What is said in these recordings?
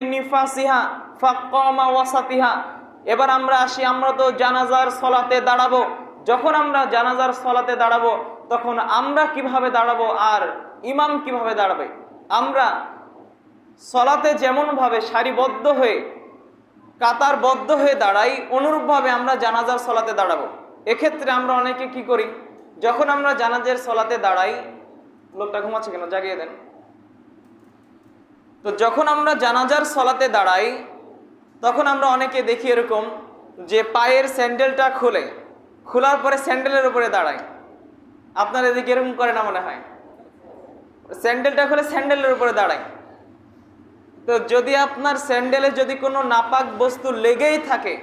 নিফাসিহা ফাক্কামা ওয়াসাতিহা। এবার আমরা আসি, আমরা তো জানাজার সলাতে দাঁড়াবো। যখন আমরা জানাজার সলাতে দাঁড়াবো তখন আমরা কিভাবে দাঁড়াবো আর ইমাম কিভাবে দাঁড়াবে? আমরা সলাতে যেমনভাবে সারিবদ্ধ হয়ে কাতারবদ্ধ হয়ে দাঁড়াই, অনুরূপভাবে আমরা জানাজার সলাতে দাঁড়াবো। এক্ষেত্রে আমরা অনেকে কি করি, যখন আমরা জানাজার সলাতে দাঁড়াই, লোকটা ঘুমাচ্ছে কেন, জাগিয়ে দেন। তো যখন আমরা জানাজার সলাতে দাঁড়াই তখন আমরা অনেকে দেখি এরকম যে পায়ের স্যান্ডেলটা খোলার পরে স্যান্ডেলের উপরে দাঁড়ায়। আপনার এদিকে এরকম করে না মনে হয়? স্যান্ডেলটা খুলে স্যান্ডেলের উপরে দাঁড়ায়। তো যদি আপনার স্যান্ডেলে যদি কোনো নাপাক বস্তু লেগেই থাকে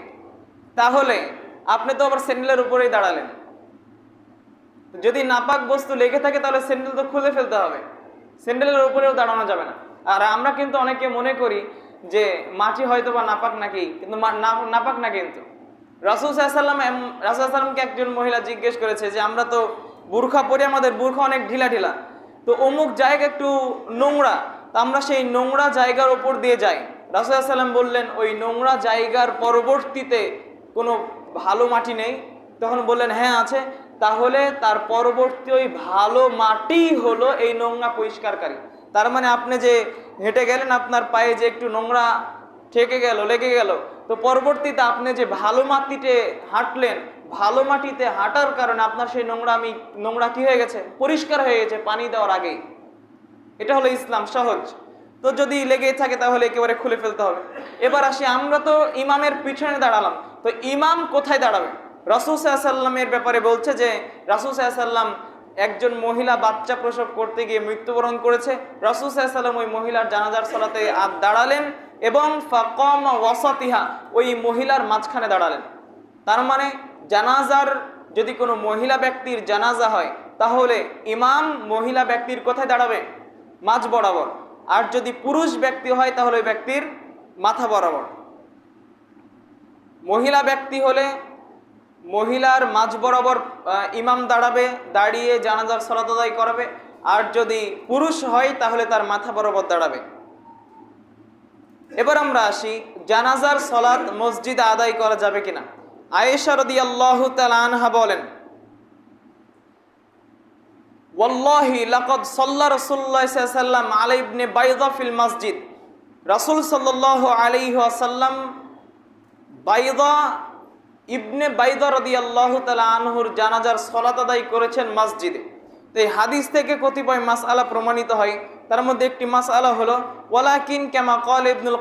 তাহলে আপনি তো আবার স্যান্ডেলের উপরেই দাঁড়ালেন। যদি নাপাক বস্তু লেগে থাকে তাহলে স্যান্ডেল তো খুলে ফেলতে হবে, স্যান্ডেলের উপরেও দাঁড়ানো যাবে না। আর আমরা কিন্তু অনেকে মনে করি যে মাটি হয়তো বা নাপাক নাকি, কিন্তু নাপাক না। কিন্তু রাসূল সাল্লাল্লাহু আলাইহি ওয়াসাল্লামকে একজন মহিলা জিজ্ঞেস করেছে যে আমরা তো বুরখা পরি, আমাদের বুরখা অনেক ঢিলা ঢিলা, তো অমুক জায়গা একটু নোংরা, তা আমরা সেই নোংরা জায়গার উপর দিয়ে যাই। রাসূল সাল্লাল্লাহু আলাইহি ওয়াসাল্লাম বললেন ওই নোংরা জায়গার পরবর্তীতে কোনো ভালো মাটি নেই? তখন বললেন হ্যাঁ আছে। তাহলে তার পরবর্তী ওই ভালো মাটি হলো এই নোংরা পরিষ্কারকারী। তার মানে আপনি যে হেঁটে গেলেন, আপনার পায়ে যে একটু নোংরা ঠেকে গেল, লেগে গেল, তো পরবর্তীতে আপনি যে ভালো মাটিতে হাঁটলেন, ভালো মাটিতে হাঁটার কারণে আপনার সেই নোংরা কি হয়ে গেছে, পরিষ্কার হয়ে গেছে পানি দেওয়ার আগেই। এটা হলো ইসলাম, সহজ। তো যদি লেগেই থাকে তাহলে একেবারে খুলে ফেলতে হবে। এবার আসি, আমরা তো ইমামের পিছনে দাঁড়ালাম, তো ইমাম কোথায় দাঁড়াবে? রাসূল সাল্লাল্লাহু আলাইহি ওয়াসাল্লামের ব্যাপারে বলছে যে রাসূল সাল্লাল্লাহু আলাইহি ওয়াসাল্লাম একজন মহিলা বাচ্চা প্রসব করতে গিয়ে মৃত্যুবরণ করেছে। রাসূল সাল্লাল্লাহু আলাইহি ওয়াসাল্লাম ওই মহিলার জানাজার সালাতে দাঁড়ালেন এবং ফাকামা ওয়াসাতিহা, ওই মহিলার মাঝখানে দাঁড়ালেন। তার মানে জানাজার যদি কোনো মহিলা ব্যক্তির জানাজা হয় তাহলে ইমাম মহিলা ব্যক্তির কোথায় দাঁড়াবে? মাঝ বরাবর। আর যদি পুরুষ ব্যক্তি হয় তাহলে ওই ব্যক্তির মাথা বরাবর। মহিলা ব্যক্তি হলে মহিলার মাঝ বরাবর ইমাম দাঁড়াবে, দাঁড়িয়ে জানাজার সালাত আদায় করাবে। আর যদি পুরুষ হয় তাহলে তার মাথা বরাবর দাঁড়াবে। এবার আমরা আসি, জানাজার সালাত মসজিদে আদায় করা যাবে কিনা। আয়েশা রাদিয়াল্লাহু তাআলা আনহা বলেন, ওয়াল্লাহি লাকাদ সাল্লা রাসূলুল্লাহ সাল্লাল্লাহু আলাইহি ওয়াসাল্লাম আলা ইবনে বাইদা ফিল মসজিদ। রাসূল সাল্লাল্লাহু আলাইহি ওয়াসাল্লাম ইবনে বাইদা রাদিয়াল্লাহু তাআলা আনহুর জানাজার সালাত আদায় করেছেন মসজিদে। তো এই হাদিস থেকে কতিপয় মাসআলা প্রমাণিত হয়। তার মধ্যে একটি মাসআলা হলো ওয়ালাকিন কামা ক্বালা ইবনুল